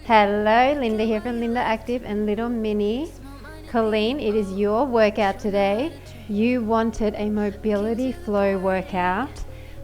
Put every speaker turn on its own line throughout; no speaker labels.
Hello, Linda here from Linda Active and Little Mini. Colleen, it is your workout today. You wanted a mobility flow workout.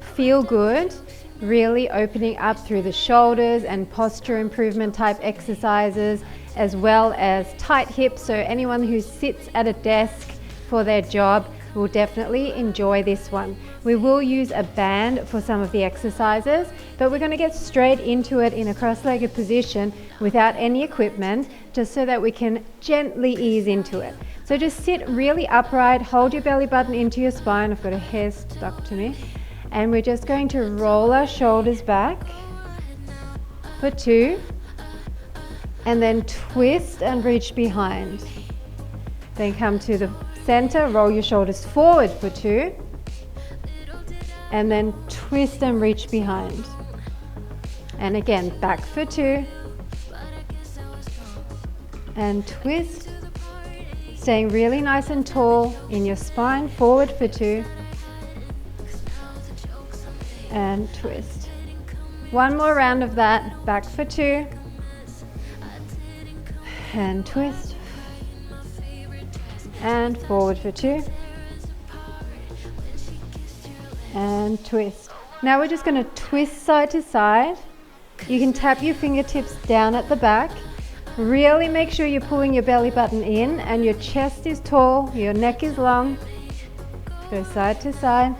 Feel good, really opening up through the shoulders and posture improvement type exercises, as well as tight hips. So anyone who sits at a desk for their job will definitely enjoy this one. We will use a band for some of the exercises, but we're going to get straight into it in a cross-legged position without any equipment, just so that we can gently ease into it. So just sit really upright, hold your belly button into your spine. I've got a hair stuck to me. And we're just going to roll our shoulders back for 2, and then twist and reach behind. Then come to the center, roll your shoulders forward for 2, and then twist and reach behind. And again, back for 2, and twist, staying really nice and tall in your spine, forward for 2, and twist. One more round of that, back for 2, and twist, and forward for 2, and twist. Now we're just going to twist side to side. You can tap your fingertips down at the back. Really make sure you're pulling your belly button in and your chest is tall, your neck is long. Go side to side.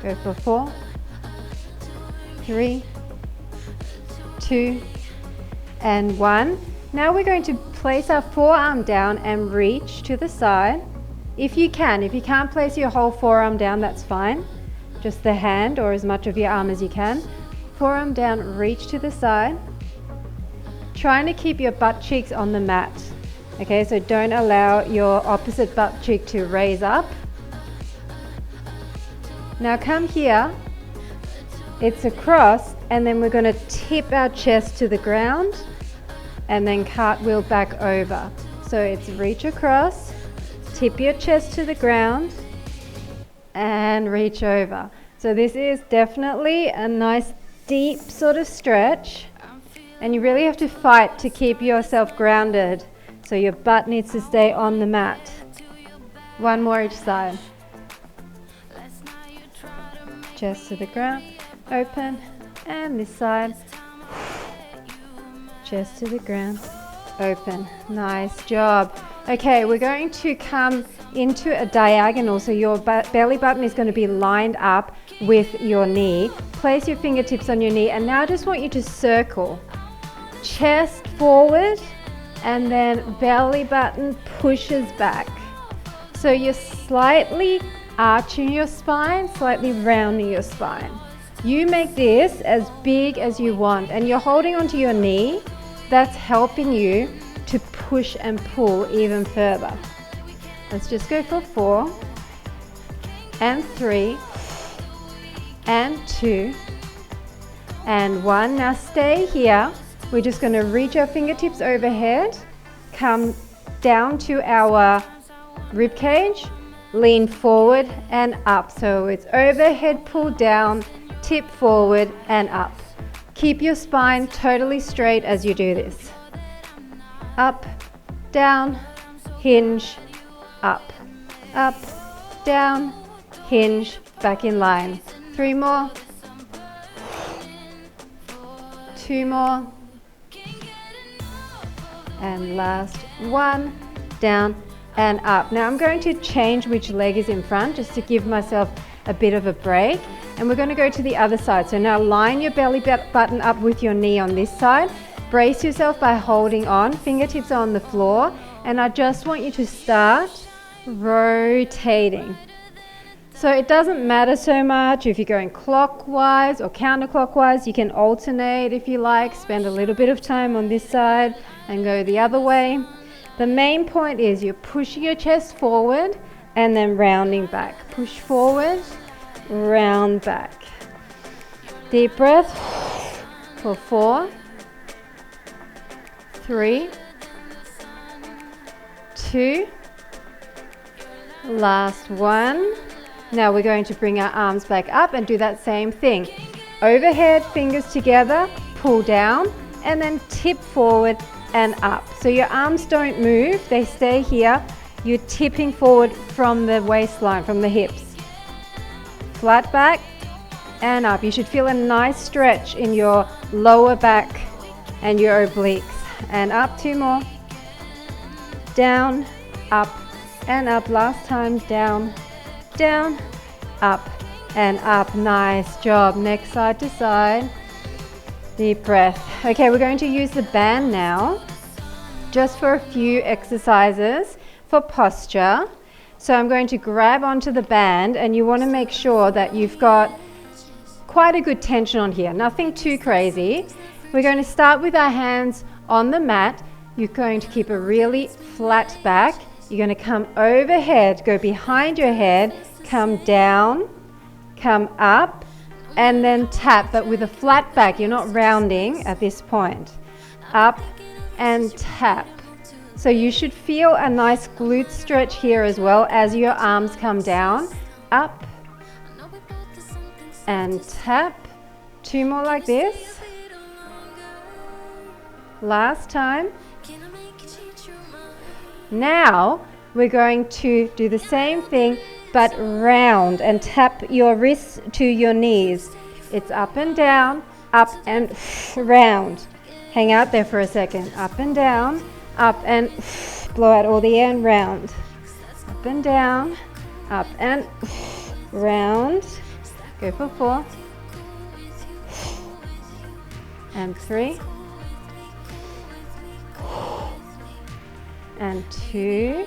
Go for 4, 3, 2, and 1. Now we're going to place our forearm down and reach to the side. If you can. If you can't place your whole forearm down, that's fine. Just the hand or as much of your arm as you can. Forearm down, reach to the side. Trying to keep your butt cheeks on the mat. Okay, so don't allow your opposite butt cheek to raise up. Now come here. It's a cross, and then we're going to tip our chest to the ground and then cartwheel back over. So it's reach across, tip your chest to the ground, and reach over. So this is definitely a nice deep sort of stretch, and you really have to fight to keep yourself grounded. So your butt needs to stay on the mat. One more each side. Chest to the ground, open, and this side. Chest to the ground, open. Nice job. Okay, we're going to come into a diagonal, so your belly button is going to be lined up with your knee. Place your fingertips on your knee, and now I just want you to circle. Chest forward, and then belly button pushes back. So you're slightly arching your spine, slightly rounding your spine. You make this as big as you want, and you're holding onto your knee. That's helping you to push and pull even further. Let's just go for 4, and 3, and 2, and 1. Now stay here. We're just going to reach our fingertips overhead, come down to our rib cage, lean forward and up. So it's overhead, pull down, tip forward and up. Keep your spine totally straight as you do this. Up, down, hinge, up, down, hinge, back in line. 3 more, 2 more, and last 1, down and up. Now I'm going to change which leg is in front, just to give myself a bit of a break. And we're going to go to the other side. So now line your belly button up with your knee on this side. Brace yourself by holding on. Fingertips are on the floor. And I just want you to start rotating. So it doesn't matter so much if you're going clockwise or counterclockwise. You can alternate if you like. Spend a little bit of time on this side and go the other way. The main point is you're pushing your chest forward and then rounding back. Push forward, round back. Deep breath for 4, 3, 2, last 1. Now we're going to bring our arms back up and do that same thing. Overhead, fingers together, pull down, and then tip forward and up. So your arms don't move, they stay here. You're tipping forward from the waistline, from the hips. Flat back and up. You should feel a nice stretch in your lower back and your obliques. And up, 2 more. Down, up, and up. Last time, down, down, up, and up. Nice job. Next, side to side. Deep breath. Okay, we're going to use the band now, just for a few exercises for posture. So I'm going to grab onto the band, and you want to make sure that you've got quite a good tension on here. Nothing too crazy. We're going to start with our hands on the mat. You're going to keep a really flat back. You're going to come overhead, go behind your head, come down, come up, and then tap, but with a flat back. You're not rounding at this point. Up and tap. So you should feel a nice glute stretch here as well as your arms come down. Up and tap. 2 more like this. Last time. Now we're going to do the same thing but round and tap your wrists to your knees. It's up and down, up and round. Hang out there for a second. Up and down, up and blow out all the air and round. Up and down, up and round. Go for 4 and 3 and 2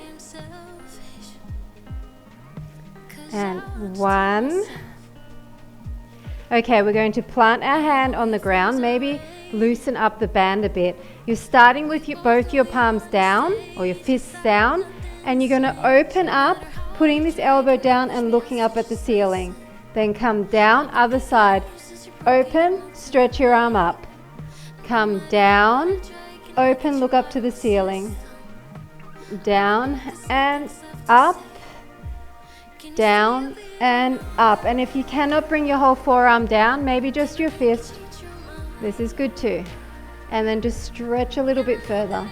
and 1. Okay, we're going to plant our hand on the ground, maybe loosen up the band a bit. You're starting with both your palms down, or your fists down, and you're going to open up, putting this elbow down and looking up at the ceiling. Then come down, other side. Open, stretch your arm up. Come down, open, look up to the ceiling. Down and up. Down and up. And if you cannot bring your whole forearm down, maybe just your fist. This is good too. And then just stretch a little bit further.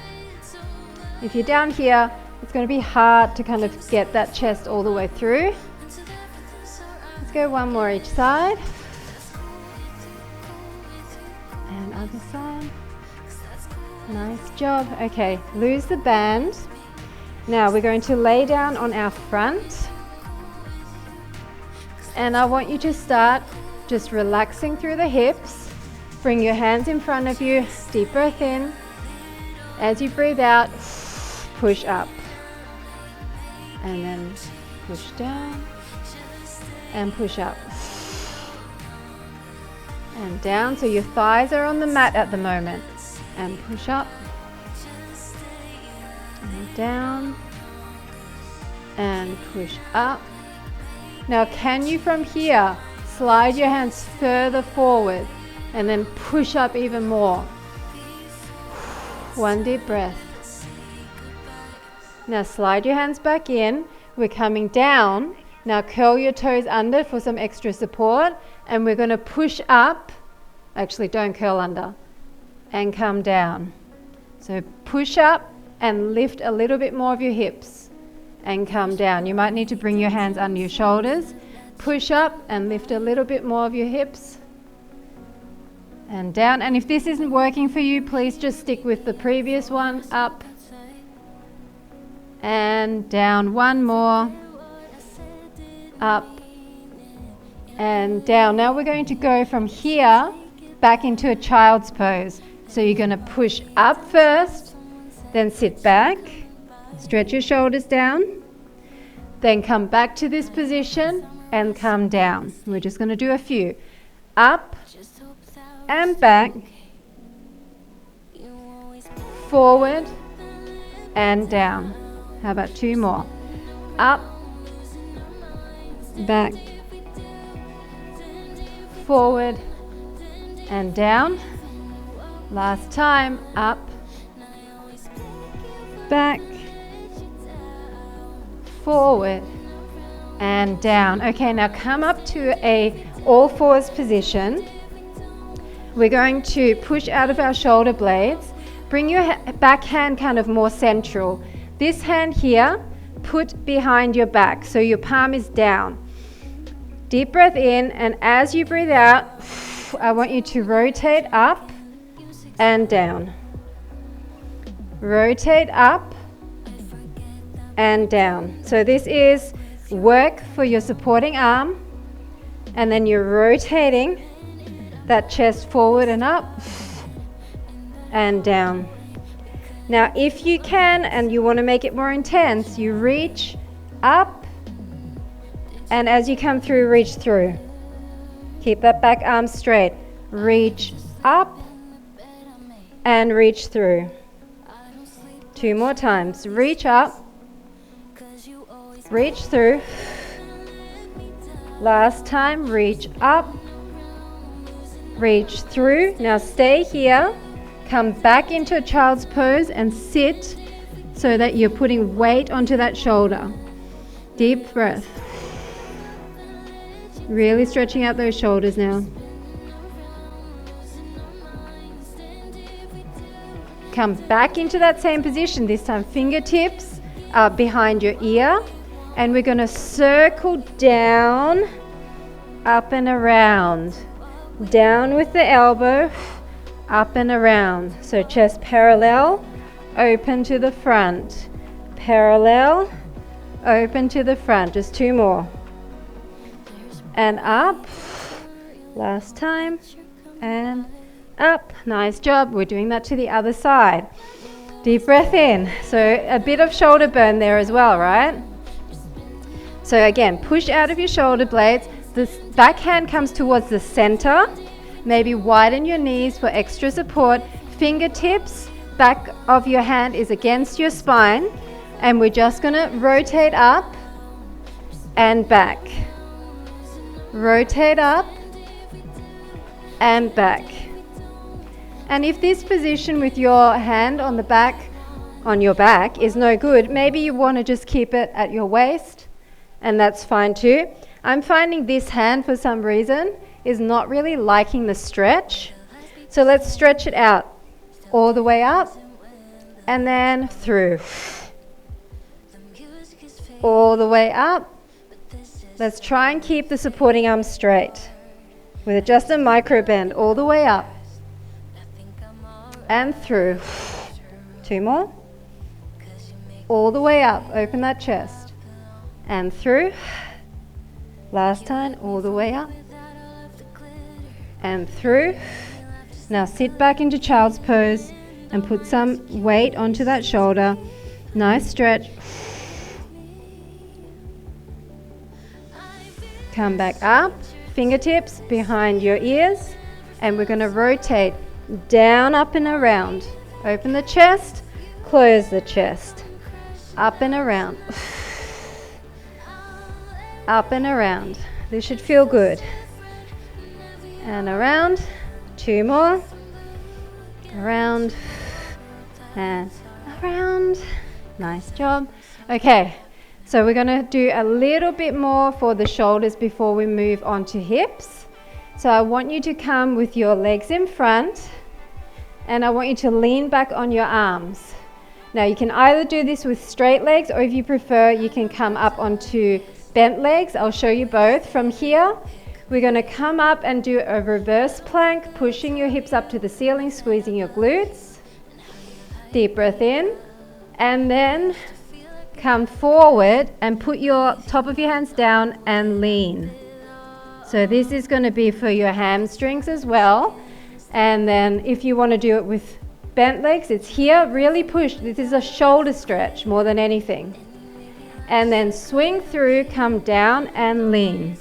If you're down here, it's going to be hard to kind of get that chest all the way through. Let's go 1 more each side. And other side. Nice job. Okay, lose the band. Now we're going to lay down on our front. And I want you to start just relaxing through the hips. Bring your hands in front of you. Deep breath in. As you breathe out, push up. And then push down. And push up. And down. So your thighs are on the mat at the moment. And push up. And down. And push up. Now, can you from here slide your hands further forward and then push up even more? 1 deep breath. Now slide your hands back in. We're coming down. Now curl your toes under for some extra support, and we're going to push up. Actually, don't curl under. And come down. So push up and lift a little bit more of your hips. And come down. You might need to bring your hands under your shoulders. Push up and lift a little bit more of your hips. And down. And if this isn't working for you, please just stick with the previous one. Up. And down. 1 more. Up. And down. Now we're going to go from here back into a child's pose. So you're going to push up first, then sit back. Stretch your shoulders down, then come back to this position and come down. We're just going to do a few. Up and back, forward and down. How about 2 more? Up, back, forward and down. Last time. Up, back, forward and down. Okay, now come up to a all fours position. we're going to push out of our shoulder blades. Bring your back hand kind of more central. This hand here, put behind your back, so your palm is down. Deep breath in, and as you breathe out, I want you to rotate up and down. Rotate up and down. So this is work for your supporting arm, and then you're rotating that chest forward and up and down. Now if you can and you want to make it more intense, you reach up, and as you come through, reach through. Keep that back arm straight. Reach up and reach through. 2 more times. Reach up, reach through. Last time, reach up, reach through. Now stay here. Come back into a child's pose and sit so that you're putting weight onto that shoulder. Deep breath. Really stretching out those shoulders now. Come back into that same position. This time fingertips are behind your ear, and we're going to circle down, up and around. Down with the elbow, up and around. So chest parallel, open to the front. Parallel, open to the front. Just 2 more. And up. Last time. And up. Nice job. We're doing that to the other side. Deep breath in. So a bit of shoulder burn there as well, right? So again, push out of your shoulder blades. The back hand comes towards the center. Maybe widen your knees for extra support. Fingertips, back of your hand is against your spine. And we're just going to rotate up and back. Rotate up and back. And if this position with your hand on the back, on your back, is no good, maybe you want to just keep it at your waist, and that's fine too. I'm finding this hand, for some reason, is not really liking the stretch. So let's stretch it out all the way up and then through. All the way up. Let's try and keep the supporting arm straight with just a micro bend all the way up and through. 2 more. All the way up, open that chest and through. Last time, all the way up and through. Now sit back into child's pose and put some weight onto that shoulder. Nice stretch. Come back up, fingertips behind your ears, and we're going to rotate down, up and around. Open the chest, close the chest. Up and around. Up and around. This should feel good. And around. 2 more. Around and around. Nice job. Okay. So we're going to do a little bit more for the shoulders before we move on to hips. So I want you to come with your legs in front, and I want you to lean back on your arms. Now you can either do this with straight legs, or if you prefer, you can come up onto bent legs. I'll show you both. From here, we're going to come up and do a reverse plank, pushing your hips up to the ceiling, squeezing your glutes. Deep breath in, and then come forward and put your top of your hands down and lean. So this is going to be for your hamstrings as well. And then if you want to do it with bent legs, it's here, really push. This is a shoulder stretch more than anything. And then swing through, come down and lean.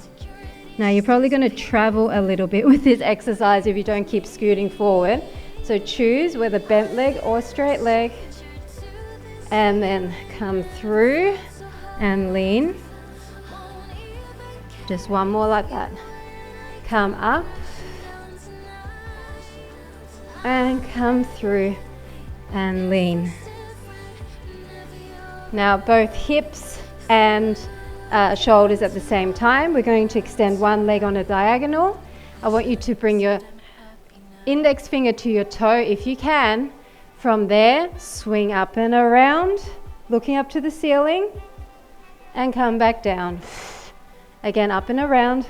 Now you're probably going to travel a little bit with this exercise if you don't keep scooting forward. So choose whether bent leg or straight leg. And then come through and lean. Just 1 more like that. Come up and come through and lean. Now both hips and shoulders at the same time. We're going to extend one leg on a diagonal. I want you to bring your index finger to your toe if you can. From there, swing up and around, looking up to the ceiling, and come back down. Again, up and around,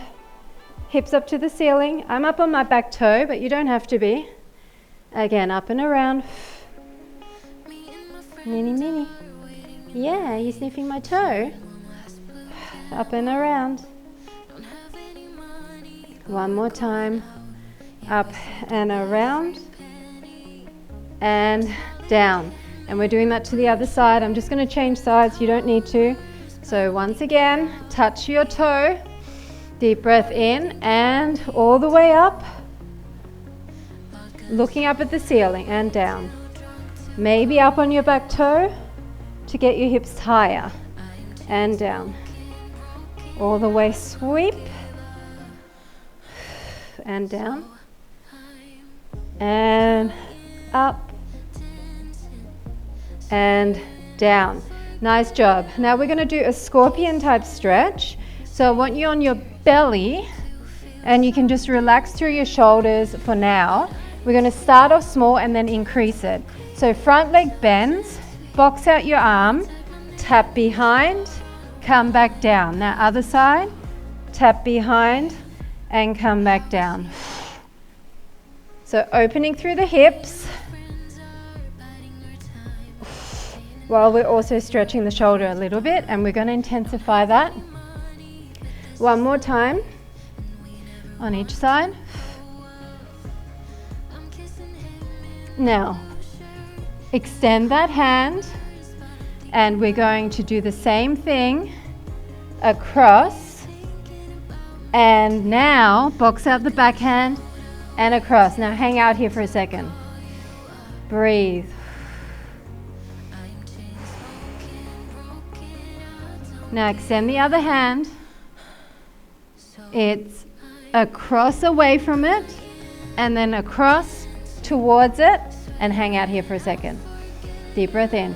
hips up to the ceiling. I'm up on my back toe, but you don't have to be. Again, up and around. Mini, mini. Yeah, you sniffing my toe? Up and around. One more time. Up and around. And down. And we're doing that to the other side. I'm just going to change sides. You don't need to. So once again, touch your toe. Deep breath in and all the way up. Looking up at the ceiling and down. Maybe up on your back toe to get your hips higher. And down. All the way sweep. And down. And up. And down. Nice job. Now we're going to do a scorpion type stretch. So I want you on your belly and you can just relax through your shoulders for now. We're going to start off small and then increase it. So front leg bends, box out your arm, tap behind, come back down. Now other side, tap behind and come back down. So opening through the hips, while we're also stretching the shoulder a little bit, and we're going to intensify that. One more time on each side. Now, extend that hand, and we're going to do the same thing across. And now, box out the backhand and across. Now, hang out here for a second. Breathe. Now extend the other hand. It's across away from it and then across towards it, and hang out here for a second. Deep breath in.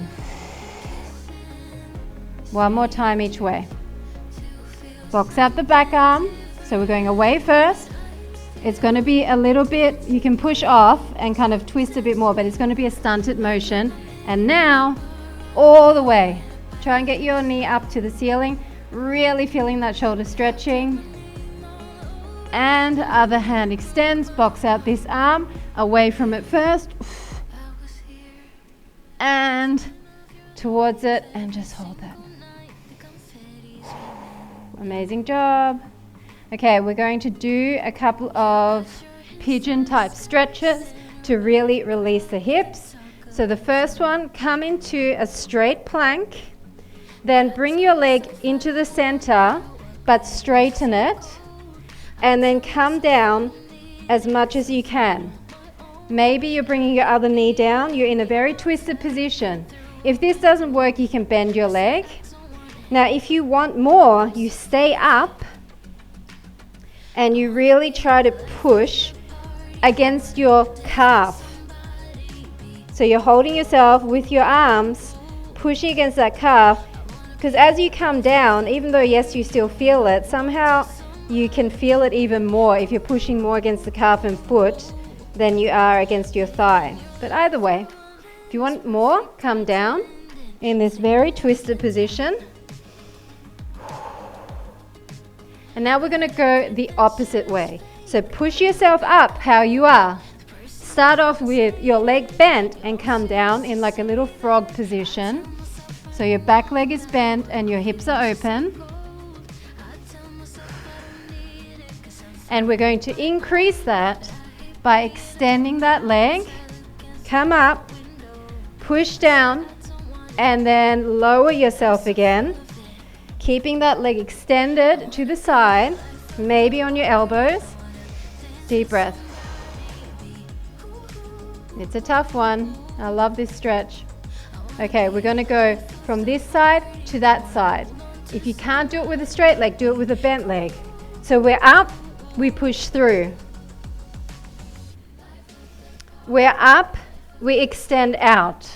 One more time each way. Box out the back arm. So we're going away first. It's going to be a little bit, you can push off and kind of twist a bit more, but it's going to be a stunted motion. And now all the way. Try and get your knee up to the ceiling, really feeling that shoulder stretching. And other hand extends, box out this arm, away from it first. And towards it, and just hold that. Amazing job. Okay, we're going to do a couple of pigeon type stretches to really release the hips. So the first one, come into a straight plank. Then bring your leg into the center, but straighten it. And then come down as much as you can. Maybe you're bringing your other knee down. You're in a very twisted position. If this doesn't work, you can bend your leg. Now, if you want more, you stay up and you really try to push against your calf. So you're holding yourself with your arms, pushing against that calf. Because as you come down, even though yes, you still feel it, somehow you can feel it even more if you're pushing more against the calf and foot than you are against your thigh. But either way, if you want more, come down in this very twisted position. And now we're going to go the opposite way. So push yourself up how you are. Start off with your leg bent and come down in like a little frog position. So your back leg is bent and your hips are open. And we're going to increase that by extending that leg. Come up, push down, and then lower yourself again. Keeping that leg extended to the side, maybe on your elbows. Deep breath. It's a tough one. I love this stretch. Okay, we're going to go from this side to that side. If you can't do it with a straight leg, do it with a bent leg. So we're up, we push through. We're up, we extend out.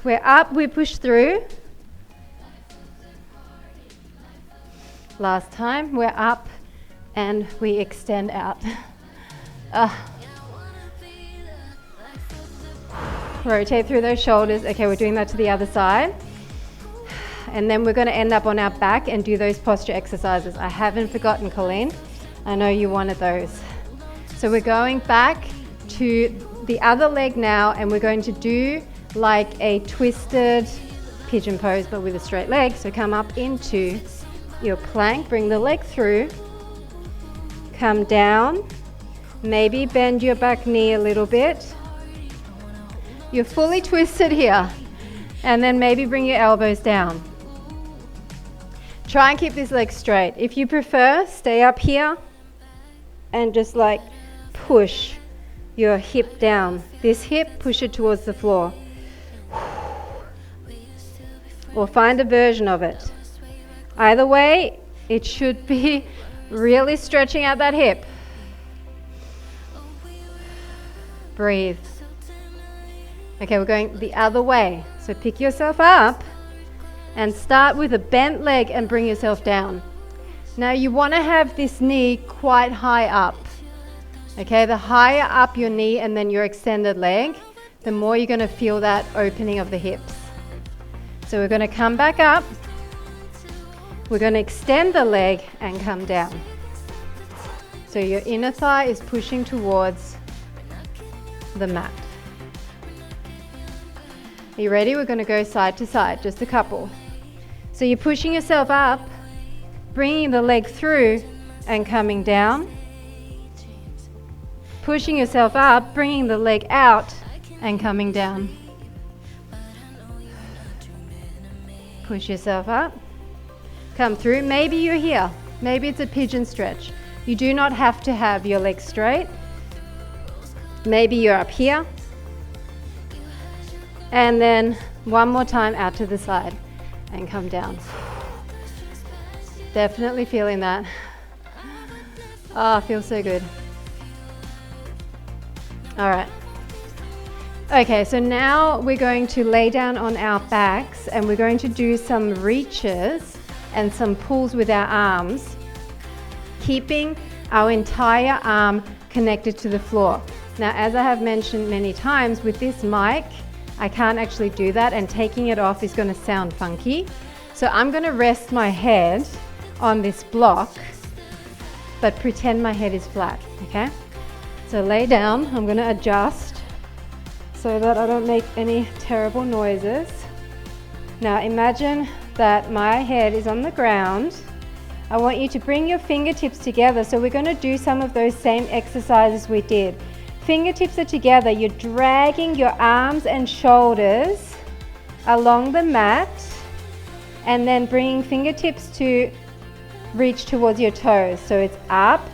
We're up, we push through. Last time, we're up and we extend out. Rotate through those shoulders. Okay, we're doing that to the other side. And then we're going to end up on our back and do those posture exercises. I haven't forgotten, Colleen. I know you wanted those. So we're going back to the other leg now, and we're going to do like a twisted pigeon pose, but with a straight leg. So come up into your plank, bring the leg through, come down, maybe bend your back knee a little bit. You're fully twisted here, and then maybe bring your elbows down. Try and keep this leg straight. If you prefer, stay up here and just like push your hip down. This hip, push it towards the floor. Or find a version of it. Either way, it should be really stretching out that hip. Breathe. Okay, we're going the other way. So pick yourself up and start with a bent leg and bring yourself down. Now you want to have this knee quite high up. Okay, the higher up your knee and then your extended leg, the more you're going to feel that opening of the hips. So we're going to come back up. We're going to extend the leg and come down. So your inner thigh is pushing towards the mat. Are you ready? We're going to go side to side, just a couple. So you're pushing yourself up, bringing the leg through and coming down. Pushing yourself up, bringing the leg out and coming down. Push yourself up, come through. Maybe you're here. Maybe it's a pigeon stretch. You do not have to have your legs straight. Maybe you're up here. And then one more time out to the side and come down. Definitely feeling that. Oh, feels so good. All right. Okay, so now we're going to lay down on our backs and we're going to do some reaches and some pulls with our arms, keeping our entire arm connected to the floor. Now, as I have mentioned many times, with this mic, I can't actually do that, and taking it off is going to sound funky. So I'm going to rest my head on this block, but pretend my head is flat, okay? So lay down. I'm going to adjust so that I don't make any terrible noises. Now imagine that my head is on the ground. I want you to bring your fingertips together. So we're going to do some of those same exercises we did. Fingertips are together. You're dragging your arms and shoulders along the mat and then bringing fingertips to reach towards your toes. So it's up,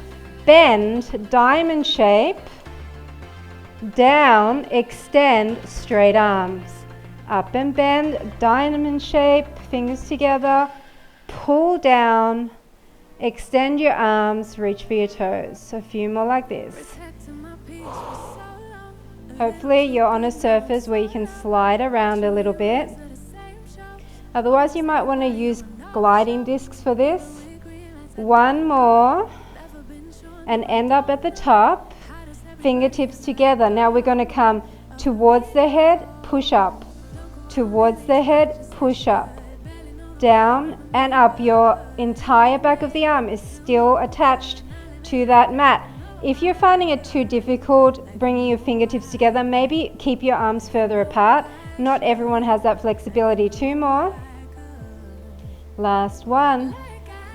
bend, diamond shape, down, extend, straight arms. Up and bend, diamond shape, fingers together, pull down, extend your arms, reach for your toes. So a few more like this. Hopefully you're on a surface where you can slide around a little bit. Otherwise you might want to use gliding discs for this. One more and end up at the top, fingertips together. Now we're going to come towards the head, push up, towards the head, push up, down and up. Your entire back of the arm is still attached to that mat. If you're finding it too difficult bringing your fingertips together, maybe keep your arms further apart. Not everyone has that flexibility. Two more. Last one.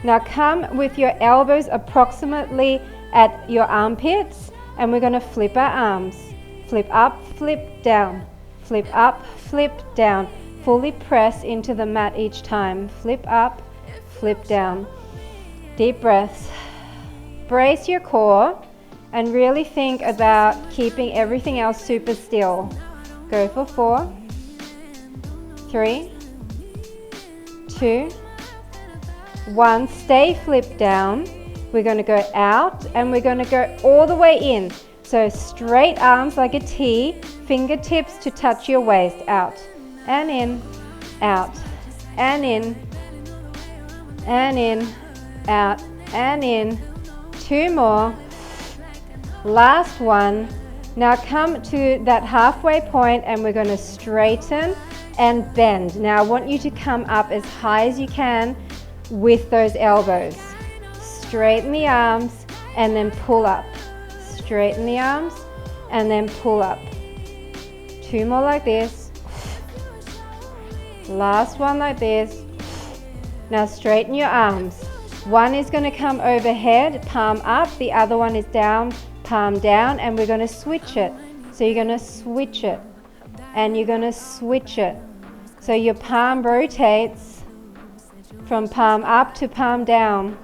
Now come with your elbows approximately at your armpits and we're going to flip our arms. Flip up, flip down. Flip up, flip down. Fully press into the mat each time. Flip up, flip down. Deep breaths. Brace your core and really think about keeping everything else super still. Go for 4, 3, 2, 1. Stay flipped down. We're going to go out and we're going to go all the way in. So straight arms like a T, fingertips to touch your waist. Out and in, out and in, out and in. 2 more. Last one. Now come to that halfway point and we're going to straighten and bend. Now I want you to come up as high as you can with those elbows. Straighten the arms and then pull up. Straighten the arms and then pull up. 2 more like this. Last one like this. Now straighten your arms. One is going to come overhead, palm up. The other one is down, palm down, and we're going to switch it. So you're going to switch it and you're going to switch it. So your palm rotates from palm up to palm down.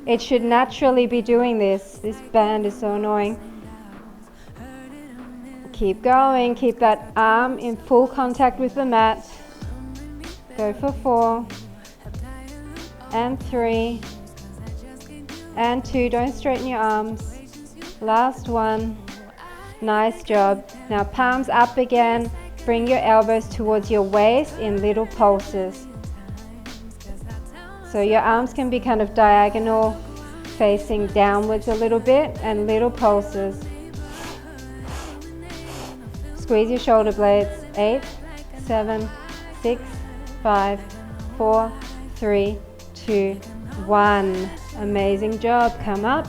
It should naturally be doing this. This band is so annoying. Keep going. Keep that arm in full contact with the mat. Go for 4 and 3 and 2. Don't straighten your arms. Last one. Nice job. Now palms up again. Bring your elbows towards your waist in little pulses. So your arms can be kind of diagonal, facing downwards a little bit, and little pulses. Squeeze your shoulder blades. 8, 7, 6, 5, 4, 3, 2, 1. Amazing job. Come up.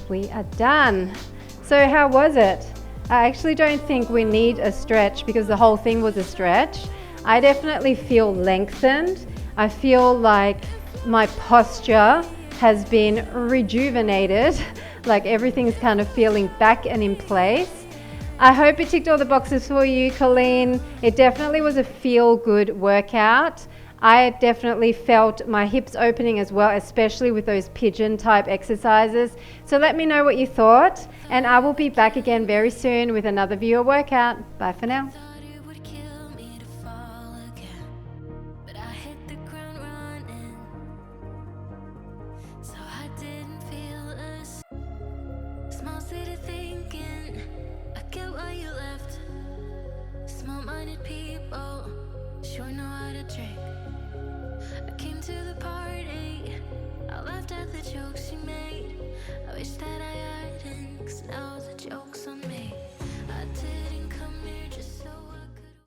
We are done. So how was it? I actually don't think we need a stretch because the whole thing was a stretch. I definitely feel lengthened. I feel like my posture has been rejuvenated, like everything's kind of feeling back and in place. I hope it ticked all the boxes for you, Colleen. It definitely was a feel-good workout. I definitely felt my hips opening as well, especially with those pigeon type exercises. So let me know what you thought, and I will be back again very soon with another viewer workout. Bye for now.
Small-minded people sure know how to drink. I came to the